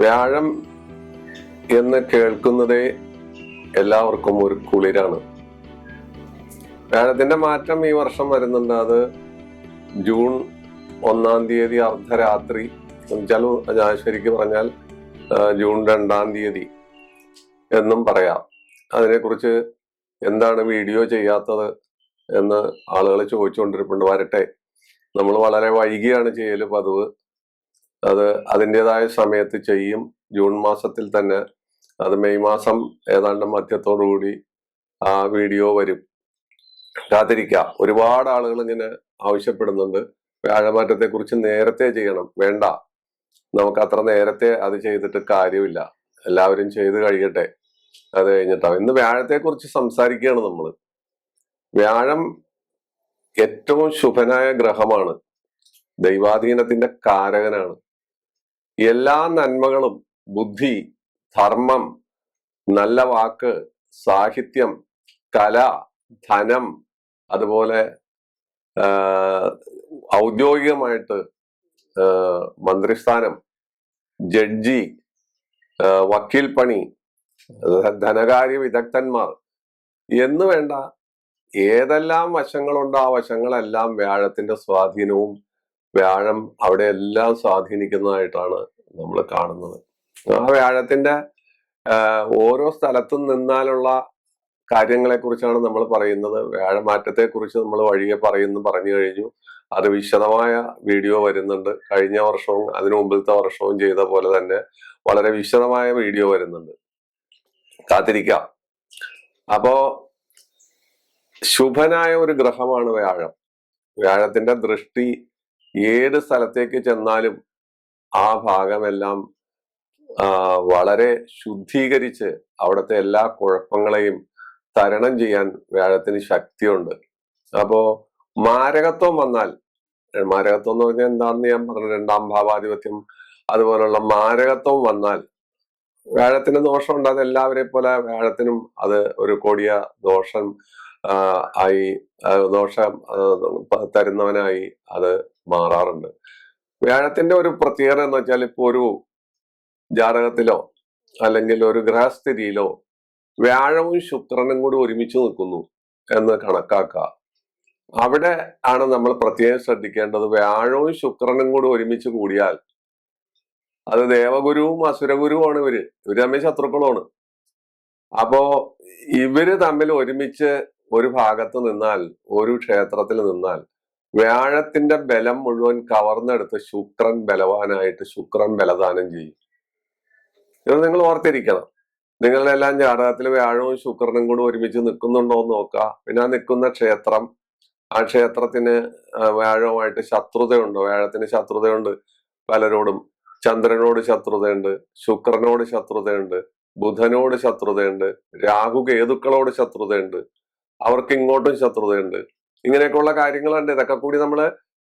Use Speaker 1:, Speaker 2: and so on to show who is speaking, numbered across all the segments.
Speaker 1: വ്യാഴം എന്ന് കേൾക്കുന്നതേ എല്ലാവർക്കും ഒരു കുളിരാണ്. വ്യാഴത്തിന്റെ മാറ്റം ഈ വർഷം വരുന്നുണ്ട്. അത് ജൂൺ 1-ാം തീയതി അർദ്ധരാത്രി, ശരിക്കും പറഞ്ഞാൽ ജൂൺ 2-ാം തീയതി എന്നും പറയാം. അതിനെക്കുറിച്ച് എന്താണ് വീഡിയോ ചെയ്യാത്തത് എന്ന് ആളുകൾ ചോദിച്ചുകൊണ്ടിരിപ്പുണ്ട്. വരട്ടെ, നമ്മൾ വളരെ വൈകിയാണ് ചെയ്യല് പതിവ്. അത് അതിൻ്റെതായ സമയത്ത് ചെയ്യും. ജൂൺ മാസത്തിൽ തന്നെ, അത് മെയ് മാസം ഏതാണ്ട് മധ്യത്തോടുകൂടി ആ വീഡിയോ വരും. കാത്തിരിക്കാം. ഒരുപാട് ആളുകൾ ഇങ്ങനെ ആവശ്യപ്പെടുന്നുണ്ട്, വ്യാഴമാറ്റത്തെ കുറിച്ച് നേരത്തെ ചെയ്യണം. വേണ്ട, നമുക്ക് അത്ര നേരത്തെ അത് ചെയ്തിട്ട് കാര്യമില്ല. എല്ലാവരും ചെയ്ത് കഴിയട്ടെ, അത് കഴിഞ്ഞിട്ടാവും. ഇന്ന് വ്യാഴത്തെ കുറിച്ച് സംസാരിക്കുകയാണ് നമ്മൾ. വ്യാഴം ഏറ്റവും ശുഭനായ ഗ്രഹമാണ്, ദൈവാധീനത്തിന്റെ കാരകനാണ്. എല്ലാ നന്മകളും, ബുദ്ധി, ധർമ്മം, നല്ല വാക്ക്, സാഹിത്യം, കല, ധനം, അതുപോലെ ഔദ്യോഗികമായിട്ട് മന്ത്രിസ്ഥാനം, ജഡ്ജി, വക്കീൽ പണി, ധനകാര്യ വിദഗ്ധന്മാർ എന്ന് വേണ്ട ഏതെല്ലാം വശങ്ങളുണ്ടോ ആ വശങ്ങളെല്ലാം വ്യാഴത്തിന്റെ സ്വാധീനവും വ്യാഴം അവിടെ എല്ലാം സ്വാധീനിക്കുന്നതായിട്ടാണ് നമ്മൾ കാണുന്നത്. ആ വ്യാഴത്തിന്റെ ഓരോ സ്ഥലത്തും നിന്നാലുള്ള കാര്യങ്ങളെ കുറിച്ചാണ് നമ്മൾ പറയുന്നത്. വ്യാഴമാറ്റത്തെ കുറിച്ച് നമ്മൾ വഴിയെ പറഞ്ഞു കഴിഞ്ഞു. അത് വിശദമായ വീഡിയോ വരുന്നുണ്ട്. കഴിഞ്ഞ വർഷവും അതിനു മുമ്പിലത്തെ വർഷവും ചെയ്ത പോലെ തന്നെ വളരെ വിശദമായ വീഡിയോ വരുന്നുണ്ട്. കാത്തിരിക്കാം. അപ്പോ ശുഭനായ ഒരു ഗ്രഹമാണ് വ്യാഴം. വ്യാഴത്തിന്റെ ദൃഷ്ടി ഏത് സ്ഥലത്തേക്ക് ചെന്നാലും ആ ഭാഗമെല്ലാം വളരെ ശുദ്ധീകരിച്ച് അവിടുത്തെ എല്ലാ കുഴപ്പങ്ങളെയും തരണം ചെയ്യാൻ വ്യാഴത്തിന് ശക്തിയുണ്ട്. അപ്പോ മാരകത്വം വന്നാൽ, മാരകത്വം എന്ന് പറഞ്ഞാൽ എന്താണെന്ന് ഞാൻ പറഞ്ഞു, 2-ാം ഭാവാധിപത്യം, അതുപോലുള്ള മാരകത്വം വന്നാൽ വ്യാഴത്തിന് ദോഷമുണ്ട്. അത് എല്ലാവരെ പോലെ വ്യാഴത്തിനും അത് ഒരു കൊടിയ ദോഷം ആയി, ദോഷം തരുന്നവനായി അത് മാറാറുണ്ട്. വ്യാഴത്തിന്റെ ഒരു പ്രത്യേകത എന്ന് വെച്ചാൽ, ഇപ്പൊ ഒരു ജാതകത്തിലോ അല്ലെങ്കിൽ ഒരു ഗ്രഹസ്ഥിതിയിലോ വ്യാഴവും ശുക്രനും കൂടി ഒരുമിച്ച് നിൽക്കുന്നു എന്ന് കണക്കാക്കുക. അവിടെ ആണ് നമ്മൾ പ്രത്യേകം ശ്രദ്ധിക്കേണ്ടത്. വ്യാഴവും ശുക്രനും കൂടി ഒരുമിച്ച് കൂടിയാൽ അത് ദേവഗുരുവും അസുരഗുരുവുമാണ്. ഇവര് തമ്മിൽ ശത്രുക്കളുമാണ്. അപ്പോ ഇവര് തമ്മിൽ ഒരുമിച്ച് ഒരു ഭാഗത്ത് നിന്നാൽ, ഒരു ക്ഷേത്രത്തിൽ നിന്നാൽ, വ്യാഴത്തിന്റെ ബലം മുഴുവൻ കവർന്നെടുത്ത് ശുക്രൻ ബലവാനായിട്ട് ശുക്രൻ ബലദാനം ചെയ്യും. ഇത് നിങ്ങൾ ഓർത്തിരിക്കണം. നിങ്ങളുടെ എല്ലാം ജാതകത്തിൽ വ്യാഴവും ശുക്രനും കൂടി ഒരുമിച്ച് നിൽക്കുന്നുണ്ടോ എന്ന് നോക്കുക. പിന്നെ ആ നിൽക്കുന്ന ക്ഷേത്രം, ആ ക്ഷേത്രത്തിന് വ്യാഴവുമായിട്ട് ശത്രുതയുണ്ടോ? വ്യാഴത്തിന് ശത്രുതയുണ്ട് പലരോടും. ചന്ദ്രനോട് ശത്രുതയുണ്ട്, ശുക്രനോട് ശത്രുതയുണ്ട്, ബുധനോട് ശത്രുതയുണ്ട്, രാഹുകേതുക്കളോട് ശത്രുതയുണ്ട്, അവർക്ക് ഇങ്ങോട്ടും ശത്രുതയുണ്ട്. ഇങ്ങനെയൊക്കെയുള്ള കാര്യങ്ങളുണ്ട്. ഇതൊക്കെ കൂടി നമ്മള്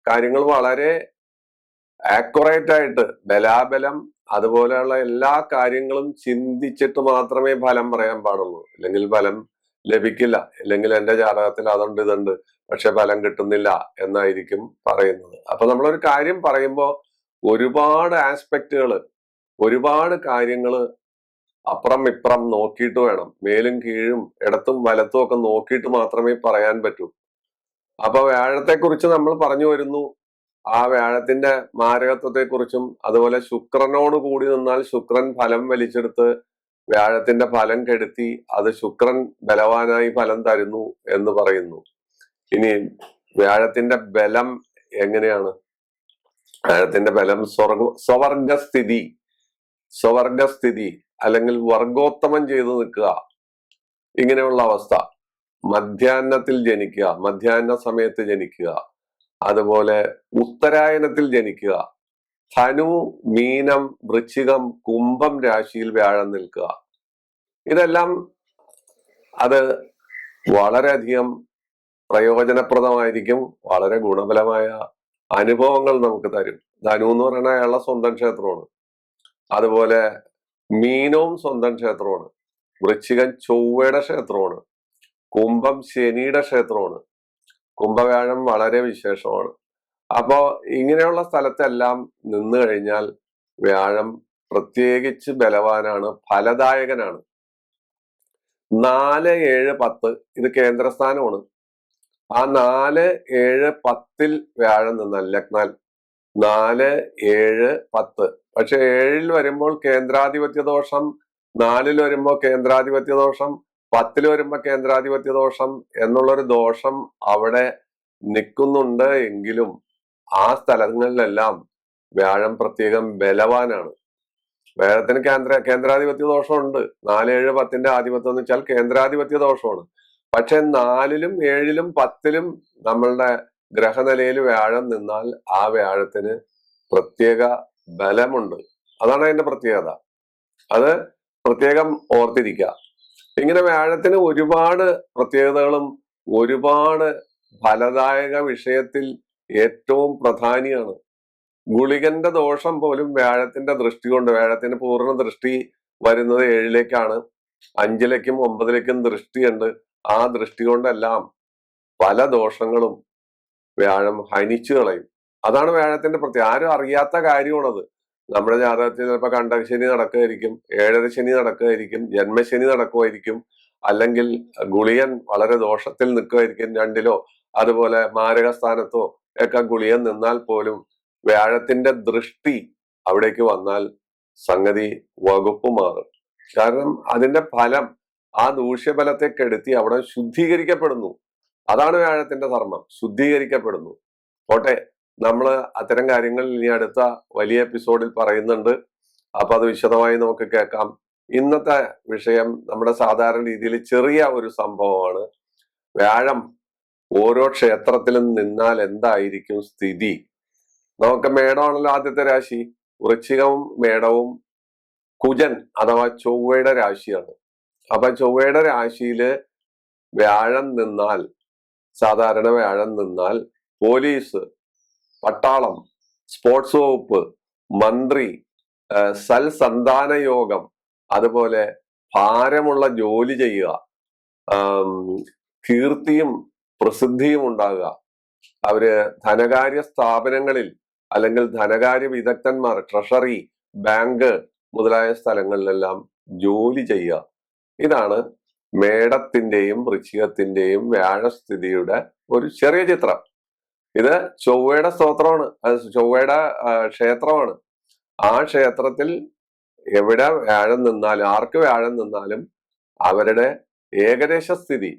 Speaker 1: കാര്യങ്ങൾ വളരെ ആക്യുറേറ്റ് ആയിട്ട്, ബലാബലം അതുപോലെയുള്ള എല്ലാ കാര്യങ്ങളും ചിന്തിച്ചിട്ട് മാത്രമേ ഫലം പറയാൻ പാടുള്ളൂ. അല്ലെങ്കിൽ ഫലം ലഭിക്കില്ല. അല്ലെങ്കിൽ എന്റെ ജാതകത്തിൽ അതുണ്ട് ഇതുണ്ട് പക്ഷെ ഫലം കിട്ടുന്നില്ല എന്നായിരിക്കും പറയുന്നത്. അപ്പൊ നമ്മളൊരു കാര്യം പറയുമ്പോൾ ഒരുപാട് ആസ്പെക്റ്റുകൾ, ഒരുപാട് കാര്യങ്ങള് അപ്പുറം ഇപ്പുറം നോക്കിയിട്ട് വേണം. മേലും കീഴും ഇടത്തും വലത്തും ഒക്കെ നോക്കിയിട്ട് മാത്രമേ പറയാൻ പറ്റൂ. അപ്പൊ വ്യാഴത്തെ കുറിച്ച് നമ്മൾ പറഞ്ഞു വരുന്നു. ആ വ്യാഴത്തിന്റെ മാരകത്വത്തെ കുറിച്ചും, അതുപോലെ ശുക്രനോട് കൂടി നിന്നാൽ ശുക്രൻ ഫലം വലിച്ചെടുത്ത് വ്യാഴത്തിന്റെ ഫലം കെടുത്തി അത് ശുക്രൻ ബലവാനായി ഫലം തരുന്നു എന്ന് പറയുന്നു. ഇനി വ്യാഴത്തിന്റെ ബലം എങ്ങനെയാണ്? വ്യാഴത്തിന്റെ ബലം സ്വവർഗസ്ഥിതി അല്ലെങ്കിൽ വർഗോത്തമം ചെയ്തു നിൽക്കുക, ഇങ്ങനെയുള്ള അവസ്ഥ. മധ്യാഹ്നത്തിൽ ജനിക്കുക, മധ്യാഹ്ന സമയത്ത് ജനിക്കുക, അതുപോലെ ഉത്തരായനത്തിൽ ജനിക്കുക, ധനു, മീനം, വൃശ്ചികം, കുംഭം രാശിയിൽ വ്യാഴം നിൽക്കുക. ഇതെല്ലാം അത് വളരെയധികം പ്രയോജനപ്രദമായിരിക്കും. വളരെ ഗുണഫലമായ അനുഭവങ്ങൾ നമുക്ക് തരും. ധനു എന്ന് പറയുന്നത് അയാളുടെ സ്വന്തം ക്ഷേത്രമാണ്. അതുപോലെ മീനവും സ്വന്തം ക്ഷേത്രമാണ്. വൃശ്ചികൻ ചൊവ്വയുടെ ക്ഷേത്രമാണ്. കുംഭം ശനിയുടെ ക്ഷേത്രമാണ്. കുംഭവ്യാഴം വളരെ വിശേഷമാണ്. അപ്പോ ഇങ്ങനെയുള്ള സ്ഥലത്തെല്ലാം നിന്ന് കഴിഞ്ഞാൽ വ്യാഴം പ്രത്യേകിച്ച് ബലവാനാണ്, ഫലദായകനാണ്. 4, 7, 10 ഇത് കേന്ദ്രസ്ഥാനമാണ്. ആ 4, 7, 10 വ്യാഴം നിന്നാൽ ലഗ്നാൽ 4, 7, 10. പക്ഷെ 7 വരുമ്പോൾ കേന്ദ്രാധിപത്യ ദോഷം, 4 വരുമ്പോൾ കേന്ദ്രാധിപത്യ ദോഷം, 10 വരുമ്പോൾ കേന്ദ്രാധിപത്യ ദോഷം എന്നുള്ളൊരു ദോഷം അവിടെ നിൽക്കുന്നുണ്ട്. എങ്കിലും ആ സ്ഥലങ്ങളിലെല്ലാം വ്യാഴം പ്രത്യേകം ബലവാനാണ്. വ്യാഴത്തിന് കേന്ദ്രാധിപത്യ ദോഷമുണ്ട്. 4, 7, 10 ആധിപത്യം എന്ന് വെച്ചാൽ കേന്ദ്രാധിപത്യ ദോഷമാണ്. പക്ഷെ 4, 7, 10 നമ്മളുടെ ഗ്രഹനിലയിൽ വ്യാഴം നിന്നാൽ ആ വ്യാഴത്തിന് പ്രത്യേക ബലമുണ്ട്. അതാണ് അതിന്റെ പ്രത്യേകത. അത് പ്രത്യേകം ഓർത്തിരിക്കുക. ഇങ്ങനെ വ്യാഴത്തിന് ഒരുപാട് പ്രത്യേകതകളും ഒരുപാട് ഫലദായക വിഷയത്തിൽ ഏറ്റവും പ്രധാനിയാണ്. ഗുളികന്റെ ദോഷം പോലും വ്യാഴത്തിന്റെ ദൃഷ്ടി കൊണ്ട്, വ്യാഴത്തിന് പൂർണ്ണ ദൃഷ്ടി വരുന്നത് 7ലേക്കാണ്, 5ലേക്കും 9ലേക്കും ദൃഷ്ടിയുണ്ട്. ആ ദൃഷ്ടി കൊണ്ടെല്ലാം പല ദോഷങ്ങളും വ്യാഴം ഹനിച്ചു കളയും. അതാണ് വ്യാഴത്തിന്റെ പ്രത്യേകത. ആരും അറിയാത്ത കാര്യമാണത്. നമ്മുടെ ജാതകത്തിൽ ചിലപ്പോൾ കണ്ടകശനി നടക്കുകയായിരിക്കും, 7ര ശനി നടക്കുകയായിരിക്കും, ജന്മശനി നടക്കുമായിരിക്കും, അല്ലെങ്കിൽ ഗുളിയൻ വളരെ ദോഷത്തിൽ നിൽക്കുമായിരിക്കും 2ലോ, അതുപോലെ മാരകസ്ഥാനത്തോ ഒക്കെ ഗുളിയൻ നിന്നാൽ പോലും വ്യാഴത്തിന്റെ ദൃഷ്ടി അവിടേക്ക് വന്നാൽ സംഗതി വകുപ്പ് മാറും. കാരണം അതിന്റെ ഫലം ആ ദൂഷ്യഫലത്തെ കെടുത്തി അവിടെ ശുദ്ധീകരിക്കപ്പെടുന്നു. അതാണ് വ്യാഴത്തിന്റെ ധർമ്മം, ശുദ്ധീകരിക്കപ്പെടുന്നു. പോട്ടെ, നമ്മള് അത്തരം കാര്യങ്ങൾ ഇനി അടുത്ത വലിയ എപ്പിസോഡിൽ പറയുന്നുണ്ട്. അപ്പൊ അത് വിശദമായി നമുക്ക് കേൾക്കാം. ഇന്നത്തെ വിഷയം നമ്മുടെ സാധാരണ രീതിയിൽ ചെറിയ ഒരു സംഭവമാണ്. വ്യാഴം ഓരോ ക്ഷേത്രത്തിലും നിന്നാൽ എന്തായിരിക്കും സ്ഥിതി? നമുക്ക് മേടമാണല്ലോ ആദ്യത്തെ രാശി. വൃശ്ചികവും മേടവും കുജൻ അഥവാ ചൊവ്വയുടെ രാശിയാണ്. അപ്പൊ ചൊവ്വയുടെ രാശിയില് വ്യാഴം നിന്നാൽ, സാധാരണ വ്യാഴം നിന്നാൽ പോലീസ്, പട്ടാളം, സ്പോർട്സ് വകുപ്പ്, മന്ത്രി, സൽസന്താന യോഗം, അതുപോലെ ഭാരമുള്ള ജോലി ചെയ്യുക, കീർത്തിയും പ്രസിദ്ധിയും ഉണ്ടാകുക, അവര് ധനകാര്യ സ്ഥാപനങ്ങളിൽ അല്ലെങ്കിൽ ധനകാര്യ വിദഗ്ധന്മാർ, ട്രഷറി, ബാങ്ക് മുതലായ സ്ഥലങ്ങളിലെല്ലാം ജോലി ചെയ്യുക. ഇതാണ് മേടത്തിന്റെയും വൃശ്ചികത്തിന്റെയും വ്യാഴസ്ഥിതിയുടെ ഒരു ചെറിയ ചിത്രം. ഇത് ചൊവ്വയുടെ സ്തോത്രമാണ്, ചൊവ്വയുടെ ക്ഷേത്രമാണ്. ആ ക്ഷേത്രത്തിൽ എവിടെ വ്യാഴം നിന്നാലും, ആർക്ക് വ്യാഴം നിന്നാലും അവരുടെ ഏകദേശ സ്ഥിതി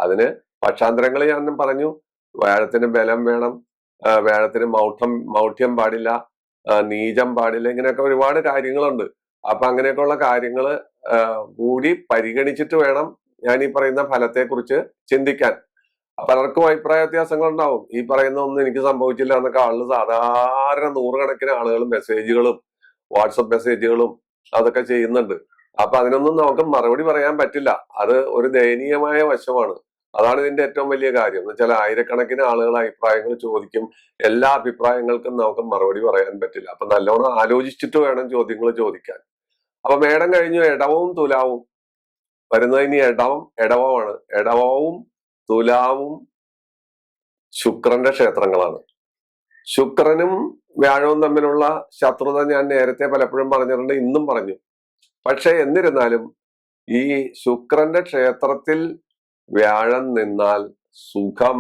Speaker 1: അതിന് പക്ഷാന്തരങ്ങൾ ഞാൻ പറഞ്ഞു. വ്യാഴത്തിന് ബലം വേണം, വ്യാഴത്തിന് മൗഢ്യം പാടില്ല, നീചം പാടില്ല, ഇങ്ങനെയൊക്കെ ഒരുപാട് കാര്യങ്ങളുണ്ട്. അപ്പൊ അങ്ങനെയൊക്കെയുള്ള കാര്യങ്ങള് കൂടി പരിഗണിച്ചിട്ട് വേണം ഞാൻ ഈ പറയുന്ന ഫലത്തെക്കുറിച്ച് ചിന്തിക്കാൻ. പലർക്കും അഭിപ്രായ വ്യത്യാസങ്ങൾ ഉണ്ടാവും. ഈ പറയുന്ന ഒന്നും എനിക്ക് സംഭവിച്ചില്ല എന്നൊക്കെ ആളുകൾ, സാധാരണ 100 കണക്കിന് ആളുകൾ മെസ്സേജുകളും വാട്സപ്പ് മെസ്സേജുകളും അതൊക്കെ ചെയ്യുന്നുണ്ട്. അപ്പൊ അതിനൊന്നും നമുക്ക് മറുപടി പറയാൻ പറ്റില്ല. അത് ഒരു ദയനീയമായ വശമാണ്. അതാണ് ഇതിന്റെ ഏറ്റവും വലിയ കാര്യം. എന്ന് വെച്ചാൽ ആയിരക്കണക്കിന് ആളുകൾ അഭിപ്രായങ്ങൾ ചോദിക്കും. എല്ലാ അഭിപ്രായങ്ങൾക്കും നമുക്ക് മറുപടി പറയാൻ പറ്റില്ല. അപ്പൊ നല്ലോണം ആലോചിച്ചിട്ട് വേണം ചോദ്യങ്ങൾ ചോദിക്കാൻ. അപ്പൊ മേടം കഴിഞ്ഞു ഇടവവും തുലാവും വരുന്നത്. ഇനി ഇടവമാണ്. ഇടവവും തുലാവും ശുക്രന്റെ ക്ഷേത്രങ്ങളാണ്. ശുക്രനും വ്യാഴവും തമ്മിലുള്ള ശത്രുത ഞാൻ നേരത്തെ പലപ്പോഴും പറഞ്ഞിട്ടുണ്ട്, ഇന്നും പറഞ്ഞു. പക്ഷെ എന്നിരുന്നാലും ഈ ശുക്രന്റെ ക്ഷേത്രത്തിൽ വ്യാഴം നിന്നാൽ സുഖം,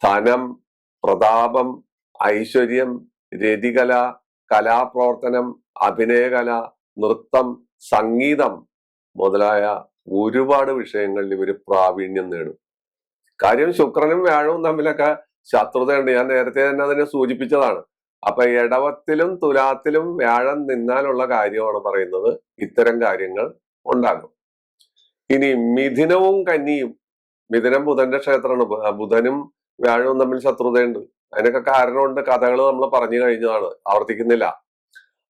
Speaker 1: ധനം, പ്രതാപം, ഐശ്വര്യം, രതികല, കലാപ്രവർത്തനം, അഭിനയകല, നൃത്തം, സംഗീതം മുതലായ ഒരുപാട് വിഷയങ്ങളിൽ ഇവര് പ്രാവീണ്യം നേടും. കാര്യം ശുക്രനും വ്യാഴവും തമ്മിലൊക്കെ ശത്രുതയുണ്ട്. ഞാൻ നേരത്തെ തന്നെ അതിനെ സൂചിപ്പിച്ചതാണ്. അപ്പൊ ഇടവത്തിലും തുലാത്തിലും വ്യാഴം നിന്നാലുള്ള കാര്യമാണ് പറയുന്നത്. ഇത്തരം കാര്യങ്ങൾ ഉണ്ടാകും. ഇനി മിഥുനവും കന്നിയും, മിഥുനം ബുധന്റെ ക്ഷേത്രമാണ്. ബുധനും വ്യാഴവും തമ്മിൽ ശത്രുതയുണ്ട്. അതിനൊക്കെ കാരണമുണ്ട്, കഥകൾ നമ്മൾ പറഞ്ഞു കഴിഞ്ഞതാണ്, ആവർത്തിക്കുന്നില്ല.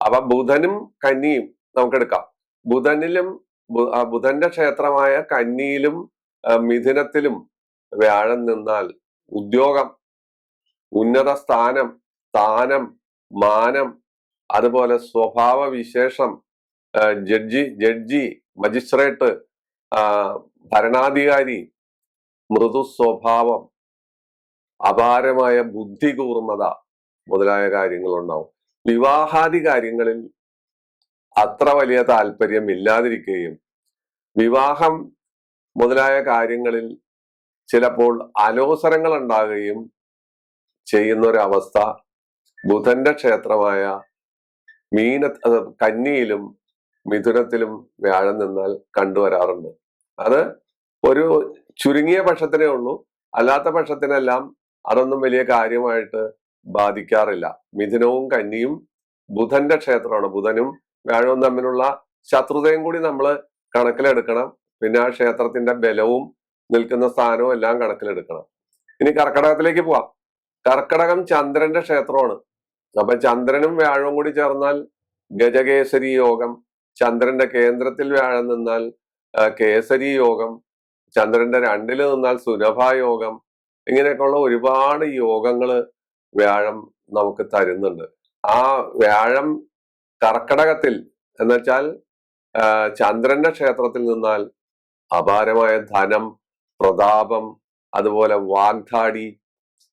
Speaker 1: അപ്പൊ ബുധനും കന്നിയും നമുക്കെടുക്കാം. ബുധന്റെ ക്ഷേത്രമായ കന്നിയിലും മിഥുനത്തിലും വ്യാഴം നിന്നാൽ ഉദ്യോഗം, ഉന്നത സ്ഥാനം, മാനം, അതുപോലെ സ്വഭാവ വിശേഷം, ജഡ്ജി, മജിസ്ട്രേറ്റ്, ഭരണാധികാരി, മൃദു സ്വഭാവം, അപാരമായ ബുദ്ധി കൂർമ്മത മുതലായ കാര്യങ്ങൾ ഉണ്ടാവും. വിവാഹാദി കാര്യങ്ങളിൽ അത്ര വലിയ താല്പര്യം ഇല്ലാതിരിക്കുകയും വിവാഹം മുതലായ കാര്യങ്ങളിൽ ചിലപ്പോൾ അലോസരങ്ങൾ ഉണ്ടാകുകയും ചെയ്യുന്ന ഒരു അവസ്ഥ ബുധന്റെ ക്ഷേത്രമായ കന്നിയിലും മിഥുനത്തിലും വ്യാഴം നിന്നാൽ കണ്ടുവരാറുണ്ട്. അത് ഒരു ചുരുങ്ങിയ പക്ഷത്തിനേ ഉള്ളൂ. അല്ലാത്ത പക്ഷത്തിനെല്ലാം അതൊന്നും വലിയ കാര്യമായിട്ട് ബാധിക്കാറില്ല. മിഥുനവും കന്നിയും ബുധന്റെ ക്ഷേത്രമാണ്. ബുധനും വ്യാഴവും തമ്മിലുള്ള ശത്രുതയും കൂടി നമ്മൾ കണക്കിലെടുക്കണം. പിന്നെ ആ ക്ഷേത്രത്തിന്റെ ബലവും നിൽക്കുന്ന സ്ഥാനവും എല്ലാം കണക്കിലെടുക്കണം. ഇനി കർക്കടകത്തിലേക്ക് പോവാം. കർക്കടകം ചന്ദ്രന്റെ ക്ഷേത്രമാണ്. അപ്പൊ ചന്ദ്രനും വ്യാഴവും കൂടി ചേർന്നാൽ ഗജകേസരി യോഗം, ചന്ദ്രന്റെ കേന്ദ്രത്തിൽ വ്യാഴം നിന്നാൽ കേസരി യോഗം, ചന്ദ്രന്റെ 2 നിന്നാൽ സുലഭായോഗം, ഇങ്ങനെയൊക്കെയുള്ള ഒരുപാട് യോഗങ്ങള് വ്യാഴം നമുക്ക് തരുന്നുണ്ട്. ആ വ്യാഴം കർക്കടകത്തിൽ എന്നുവെച്ചാൽ ചന്ദ്രന്റെ ക്ഷേത്രത്തിൽ നിന്നാൽ അപാരമായ ധനം, പ്രതാപം, അതുപോലെ വാഗ്ദാടി,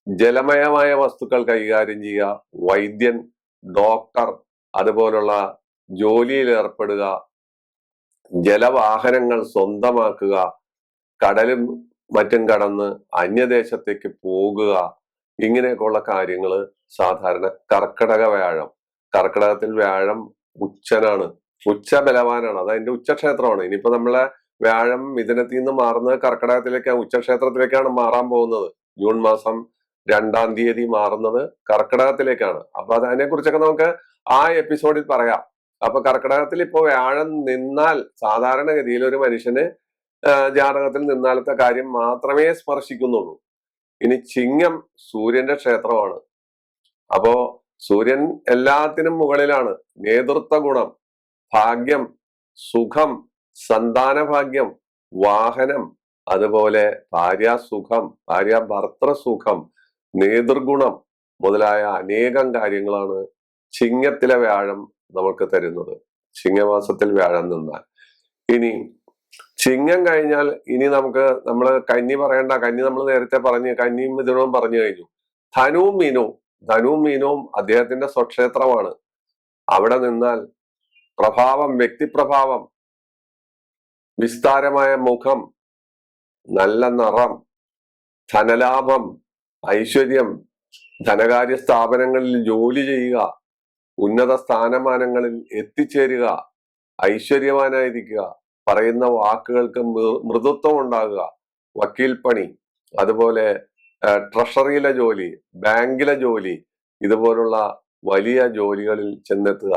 Speaker 1: ജലമയമായ വസ്തുക്കൾ കൈകാര്യം ചെയ്യുക, വൈദ്യൻ, ഡോക്ടർ, അതുപോലുള്ള ജോലിയിൽ ഏർപ്പെടുക, ജലവാഹനങ്ങൾ സ്വന്തമാക്കുക, കടലും മറ്റും കടന്ന് അന്യദേശത്തേക്ക് പോകുക, ഇങ്ങനെയൊക്കെയുള്ള കാര്യങ്ങൾ സാധാരണ കർക്കടക വ്യാഴം. കർക്കടകത്തിൽ വ്യാഴം ഉച്ചനാണ്, ഉച്ച ബലവാനാണ്. അത് അതിന്റെ ഉച്ചക്ഷേത്രമാണ്. ഇനിയിപ്പോ നമ്മളെ വ്യാഴം മിഥുനത്തിൽ നിന്ന് മാറുന്നത് കർക്കടകത്തിലേക്കാണ്, ഉച്ചക്ഷേത്രത്തിലേക്കാണ് മാറാൻ പോകുന്നത്. ജൂൺ മാസം 2-ാം തീയതി മാറുന്നത് കർക്കടകത്തിലേക്കാണ്. അപ്പൊ അതിനെ കുറിച്ചൊക്കെ നമുക്ക് ആ എപ്പിസോഡിൽ പറയാം. അപ്പൊ കർക്കടകത്തിൽ ഇപ്പൊ വ്യാഴം നിന്നാൽ സാധാരണഗതിയിൽ ഒരു മനുഷ്യന് ജാതകത്തിൽ നിന്നാലത്തെ കാര്യം മാത്രമേ സ്പർശിക്കുന്നുള്ളൂ. ഇനി ചിങ്ങം സൂര്യന്റെ ക്ഷേത്രമാണ്. അപ്പോ സൂര്യൻ എല്ലാത്തിനും മുകളിലാണ്. നേതൃത്വ ഗുണം, ഭാഗ്യം, സുഖം, സന്താന ഭാഗ്യം, വാഹനം, അതുപോലെ ഭാര്യാസുഖം, ഭർത്തൃസുഖം, നേതൃഗുണം മുതലായ അനേകം കാര്യങ്ങളാണ് ചിങ്ങത്തിലെ വ്യാഴം നമുക്ക് തരുന്നത്. ചിങ്ങമാസത്തിൽ വ്യാഴം നിന്നാൽ. ഇനി ചിങ്ങം കഴിഞ്ഞാൽ ഇനി നമ്മൾ കന്നി പറയണ്ട. കന്നി നമ്മൾ നേരത്തെ കന്നിയും മിഥുനവും പറഞ്ഞു കഴിഞ്ഞു. ധനുവും മീനവും അദ്ദേഹത്തിന്റെ സ്വക്ഷേത്രമാണ്. അവിടെ നിന്നാൽ പ്രഭാവം, വ്യക്തിപ്രഭാവം, വിസ്താരമായ മുഖം, നല്ല നിറം, ധനലാഭം, ഐശ്വര്യം, ധനകാര്യ സ്ഥാപനങ്ങളിൽ ജോലി ചെയ്യുക, ഉന്നത സ്ഥാനമാനങ്ങളിൽ എത്തിച്ചേരുക, ഐശ്വര്യവാനായിരിക്കുക, പറയുന്ന വാക്കുകൾക്ക് മൃദുത്വം ഉണ്ടാകുക, വക്കീൽ പണി, അതുപോലെ ട്രഷറിയിലെ ജോലി, ബാങ്കിലെ ജോലി, ഇതുപോലുള്ള വലിയ ജോലികളിൽ ചെന്നെത്തുക.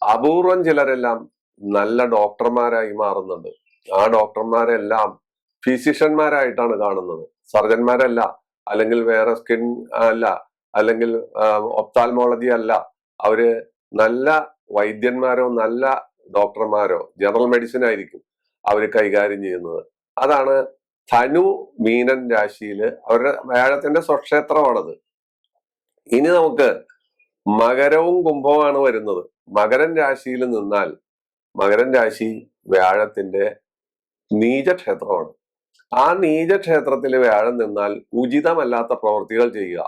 Speaker 1: അപൂർവം ചിലരെല്ലാം നല്ല ഡോക്ടർമാരായി മാറുന്നുണ്ട്. ആ ഡോക്ടർമാരെല്ലാം ഫിസിഷ്യന്മാരായിട്ടാണ് കാണുന്നത്, സർജന്മാരല്ല, അല്ലെങ്കിൽ വേറെ സ്കിൻ അല്ല, അല്ലെങ്കിൽ ഒപ്താൽമോളജി അല്ല. അവര് നല്ല വൈദ്യന്മാരോ നല്ല ഡോക്ടർമാരോ ജനറൽ മെഡിസിൻ ആയിരിക്കും അവർ കൈകാര്യം ചെയ്യുന്നത്. അതാണ് ധനു മീനൻ രാശിയില് അവരുടെ വ്യാഴത്തിന്റെ സ്വക്ഷേത്രമാണത്. ഇനി നമുക്ക് മകരവും കുംഭവുമാണ് വരുന്നത്. മകരൻ രാശിയിൽ നിന്നാൽ, മകരൻ രാശി വ്യാഴത്തിന്റെ നീചക്ഷേത്രമാണ്. ആ നീചക്ഷേത്രത്തിൽ വ്യാഴം നിന്നാൽ ഉചിതമല്ലാത്ത പ്രവൃത്തികൾ ചെയ്യുക,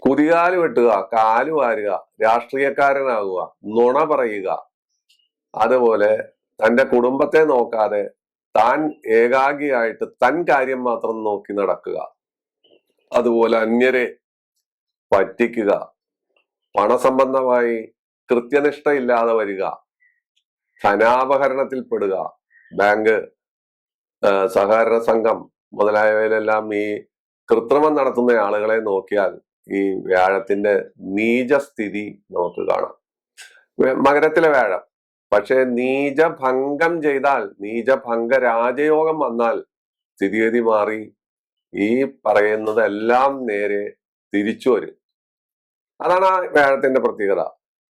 Speaker 1: കുതികാല് വെട്ടുക, കാല് വാരുക, രാഷ്ട്രീയക്കാരനാകുക, നുണ പറയുക, അതുപോലെ തന്റെ കുടുംബത്തെ നോക്കാതെ താൻ ഏകാഗിയായിട്ട് തൻ കാര്യം മാത്രം നോക്കി നടക്കുക, അതുപോലെ അന്യരെ പറ്റിക്കുക, പണസംബന്ധമായി കൃത്യനിഷ്ഠയില്ലാതെ വരിക, ധനാപഹരണത്തിൽ പെടുക, ബാങ്ക്, സഹകരണ സംഘം മുതലായവയിലെല്ലാം ഈ കൃത്രിമം നടത്തുന്ന ആളുകളെ നോക്കിയാൽ ഈ വ്യാഴത്തിന്റെ നീചസ്ഥിതി നമുക്ക് കാണാം. മകരത്തിലെ വ്യാഴം പക്ഷെ നീചഭംഗം ചെയ്താൽ, നീചഭംഗ രാജയോഗം വന്നാൽ സ്ഥിതിഗതി മാറി ഈ പറയുന്നതെല്ലാം നേരെ തിരിച്ചു വരും. അതാണ് ആ വ്യാഴത്തിന്റെ പ്രത്യേകത.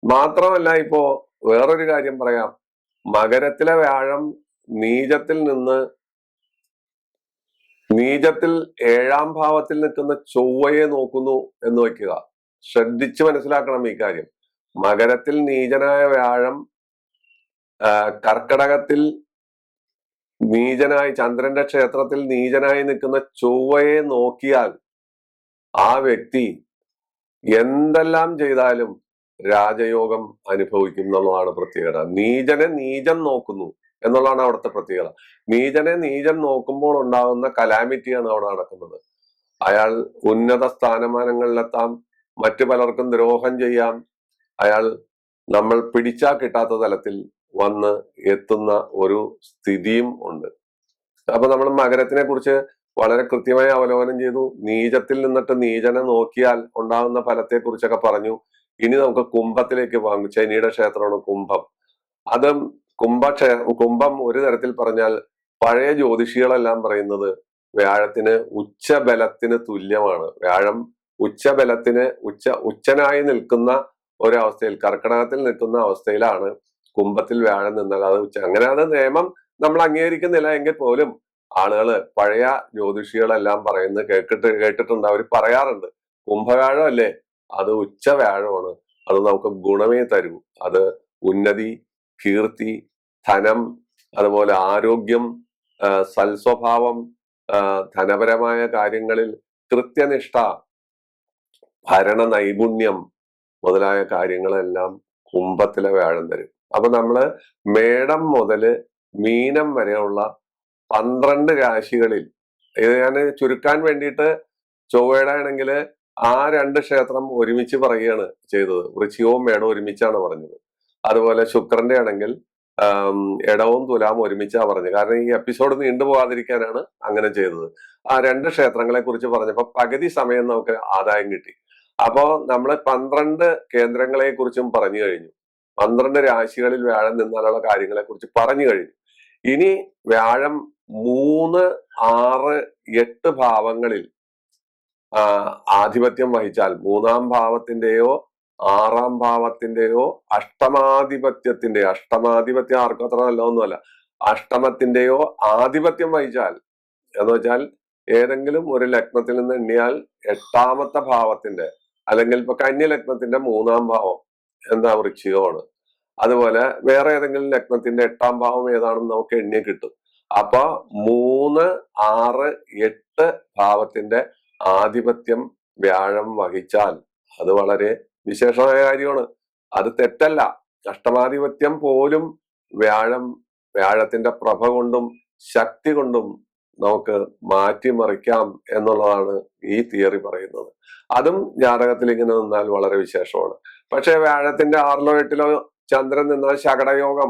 Speaker 1: മാത്രമല്ല, ഇപ്പോ വേറൊരു കാര്യം പറയാം. മകരത്തിലെ വ്യാഴം നീചത്തിൽ നിന്ന്, നീചത്തിൽ 7-ാം ഭാവത്തിൽ നിൽക്കുന്ന ചൊവ്വയെ നോക്കുന്നു എന്ന് വയ്ക്കുക. ശ്രദ്ധിച്ച് മനസ്സിലാക്കണം ഈ കാര്യം. മകരത്തിൽ നീചനായ വ്യാഴം കർക്കടകത്തിൽ നീചനായി, ചന്ദ്രന്റെ ക്ഷേത്രത്തിൽ നീചനായി നിൽക്കുന്ന ചൊവ്വയെ നോക്കിയാൽ ആ വ്യക്തി എന്തെല്ലാം ചെയ്താലും രാജയോഗം അനുഭവിക്കും എന്നുള്ളതാണ് പ്രത്യേകത. നീചനെ നീചൻ നോക്കുന്നു എന്നുള്ളതാണ് അവിടുത്തെ പ്രത്യേകത. നീചനെ നീചൻ നോക്കുമ്പോൾ ഉണ്ടാകുന്ന കലാമിറ്റിയാണ് അവിടെ നടക്കുന്നത്. അയാൾ ഉന്നത സ്ഥാനമാനങ്ങളിലെത്താം, മറ്റു പലർക്കും ദ്രോഹം ചെയ്യാം, അയാൾ നമ്മൾ പിടിച്ചാൽ കിട്ടാത്ത തലത്തിൽ വന്ന് എത്തുന്ന ഒരു സ്ഥിതിയും ഉണ്ട്. അപ്പൊ നമ്മൾ മകരത്തിനെ കുറിച്ച് വളരെ കൃത്യമായി അവലോകനം ചെയ്തു. നീചത്തിൽ നിന്നിട്ട് നീചനെ നോക്കിയാൽ ഉണ്ടാകുന്ന ഫലത്തെ കുറിച്ചൊക്കെ പറഞ്ഞു. ഇനി നമുക്ക് കുംഭത്തിലേക്ക് പോകാം. ശനിയുടെ ക്ഷേത്രമാണ് കുംഭം. അതും കുംഭം ഒരു തരത്തിൽ പറഞ്ഞാൽ പഴയ ജ്യോതിഷികളെല്ലാം പറയുന്നത് വ്യാഴത്തിന് ഉച്ചബലത്തിന് തുല്യമാണ്. വ്യാഴം ഉച്ചനായി നിൽക്കുന്ന ഒരവസ്ഥയിൽ, കർക്കിടകത്തിൽ നിൽക്കുന്ന അവസ്ഥയിലാണ് കുംഭത്തിൽ വ്യാഴം നിന്നാൽ അത് അങ്ങനെ അത് നിയമം നമ്മൾ അംഗീകരിക്കുന്നില്ല എങ്കിൽ പോലും ആളുകള് പഴയ ജ്യോതിഷികളെല്ലാം പറയുന്നത് കേട്ടിട്ടുണ്ട്. അവർ പറയാറുണ്ട് കുംഭവ്യാഴം അല്ലേ, അത് ഉച്ചവ്യാഴമാണ്, അത് നമുക്ക് ഗുണമേ തരൂ. അത് ഉന്നതി, കീർത്തി, ധനം, അതുപോലെ ആരോഗ്യം, സൽസ്വഭാവം, ധനപരമായ കാര്യങ്ങളിൽ കൃത്യനിഷ്ഠ, ഭരണ നൈപുണ്യം മുതലായ കാര്യങ്ങളെല്ലാം കുംഭത്തിലെ വ്യാഴം തരും. അപ്പൊ നമ്മള് മേടം മുതല് മീനം വരെയുള്ള 12 രാശികളിൽ, ഇത് ഞാൻ ചുരുക്കാൻ വേണ്ടിയിട്ട് ചൊവ്വയുടെ ആണെങ്കിൽ ആ 2 ക്ഷേത്രം ഒരുമിച്ച് പറയുകയാണ് ചെയ്തത്. വൃശ്ചികവും മേടവും ഒരുമിച്ചാണ് പറഞ്ഞത്. അതുപോലെ ശുക്രന്റെ ആണെങ്കിൽ ഇടവും തുലാവും ഒരുമിച്ചാണ് പറഞ്ഞത്. കാരണം ഈ എപ്പിസോഡ് നീണ്ടുപോകാതിരിക്കാനാണ് അങ്ങനെ ചെയ്തത്. ആ 2 ക്ഷേത്രങ്ങളെ കുറിച്ച് പറഞ്ഞപ്പോ പകുതി സമയം നമുക്ക് ആദായം കിട്ടി. അപ്പോ നമ്മള് 12 കേന്ദ്രങ്ങളെ കുറിച്ചും പറഞ്ഞു കഴിഞ്ഞു. 12 രാശികളിൽ വ്യാഴം നിന്നാലുള്ള കാര്യങ്ങളെ കുറിച്ച് പറഞ്ഞു കഴിഞ്ഞു. ഇനി വ്യാഴം 3, 6, 8 ഭാവങ്ങളിൽ ആധിപത്യം വഹിച്ചാൽ, 3-ാം ഭാവത്തിന്റെയോ 6-ാം ഭാവത്തിന്റെയോ അഷ്ടമാധിപത്യം ആർക്കും അത്ര നല്ലതൊന്നുമല്ല, അഷ്ടമത്തിന്റെയോ ആധിപത്യം വഹിച്ചാൽ എന്ന് വെച്ചാൽ ഏതെങ്കിലും ഒരു ലഗ്നത്തിൽ നിന്ന് എണ്ണിയാൽ 8ാമത്തെ ഭാവത്തിന്റെ, അല്ലെങ്കിൽ ഇപ്പൊ കന്യ ലഗ്നത്തിന്റെ 3-ാം ഭാവം എന്താ വൃശ്ചികമാണ്. അതുപോലെ വേറെ ഏതെങ്കിലും ലഗ്നത്തിന്റെ 8ാം ഭാവം ഏതാണെന്ന് നമുക്ക് എണ്ണിയ കിട്ടും. അപ്പൊ 3, 6, 8 ഭാവത്തിന്റെ ആധിപത്യം വ്യാഴം വഹിച്ചാൽ അത് വളരെ വിശേഷമായ കാര്യമാണ്. അത് തെറ്റല്ല. അഷ്ടമാധിപത്യം പോലും വ്യാഴത്തിന്റെ പ്രഭ കൊണ്ടും ശക്തി കൊണ്ടും നമുക്ക് മാറ്റിമറിക്കാം എന്നുള്ളതാണ് ഈ തിയറി പറയുന്നത്. അതും ജാതകത്തിൽ ഇങ്ങനെ നിന്നാൽ വളരെ വിശേഷമാണ്. പക്ഷെ വ്യാഴത്തിന്റെ 6-ലോ 8-ലോ ചന്ദ്രൻ നിന്നാൽ ശകടയോഗം,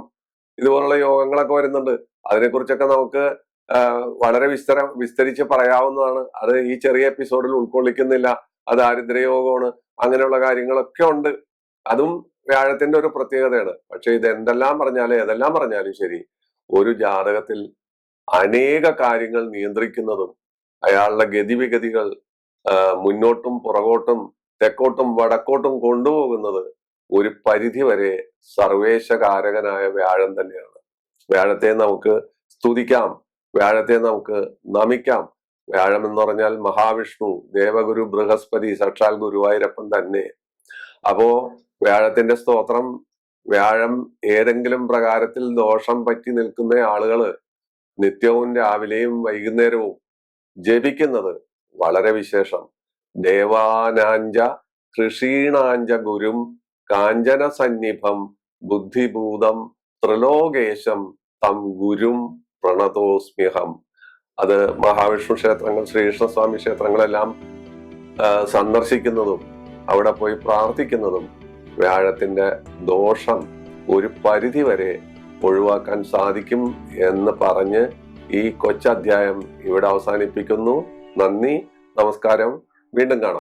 Speaker 1: ഇതുപോലുള്ള യോഗങ്ങളൊക്കെ വരുന്നുണ്ട്. അതിനെക്കുറിച്ചൊക്കെ നമുക്ക് വളരെ വിസ്തരിച്ച് പറയാവുന്നതാണ്. അത് ഈ ചെറിയ എപ്പിസോഡിൽ ഉൾക്കൊള്ളിക്കുന്നില്ല. അത് ദാരിദ്ര്യയോഗമാണ്, അങ്ങനെയുള്ള കാര്യങ്ങളൊക്കെ ഉണ്ട്. അതും വ്യാഴത്തിന്റെ ഒരു പ്രത്യേകതയാണ്. പക്ഷെ ഏതെല്ലാം പറഞ്ഞാലും ശരി, ഒരു ജാതകത്തിൽ അനേക കാര്യങ്ങൾ നിയന്ത്രിക്കുന്നതും അയാളുടെ ഗതിവിഗതികൾ മുന്നോട്ടും പുറകോട്ടും തെക്കോട്ടും വടക്കോട്ടും കൊണ്ടുപോകുന്നത് ഒരു പരിധി വരെ സർവേശകാരകനായ വ്യാഴം തന്നെയാണ്. വ്യാഴത്തെ നമുക്ക് സ്തുതിക്കാം, വ്യാഴത്തെ നമുക്ക് നമിക്കാം. വ്യാഴം എന്ന് പറഞ്ഞാൽ മഹാവിഷ്ണു, ദേവഗുരു ബൃഹസ്പതി, സാക്ഷാൽ ഗുരുവായൂരപ്പൻ തന്നെ. അപ്പോ വ്യാഴത്തിന്റെ സ്തോത്രം, വ്യാഴം ഏതെങ്കിലും പ്രകാരത്തിൽ ദോഷം പറ്റി നിൽക്കുന്ന ആളുകള് നിത്യവും രാവിലെയും വൈകുന്നേരവും ജപിക്കുന്നത് വളരെ വിശേഷം. ദേവാനാഞ്ച കൃഷീണാഞ്ച ഗുരും കാഞ്ചന സന്നിഭം ബുദ്ധിഭൂതം ത്രിലോകേശം തം ഗുരും പ്രണതോസ്മ്യഹം. അത് മഹാവിഷ്ണു ക്ഷേത്രങ്ങൾ, ശ്രീകൃഷ്ണസ്വാമി ക്ഷേത്രങ്ങളെല്ലാം സന്ദർശിക്കുന്നതും അവിടെ പോയി പ്രാർത്ഥിക്കുന്നതും വ്യാഴത്തിന്റെ ദോഷം ഒരു പരിധി വരെ ഒഴിവാക്കാൻ സാധിക്കും എന്ന് പറഞ്ഞ് ഈ കൊച്ചധ്യായം ഇവിടെ അവസാനിപ്പിക്കുന്നു. നന്ദി, നമസ്കാരം. വീണ്ടും കാണാം.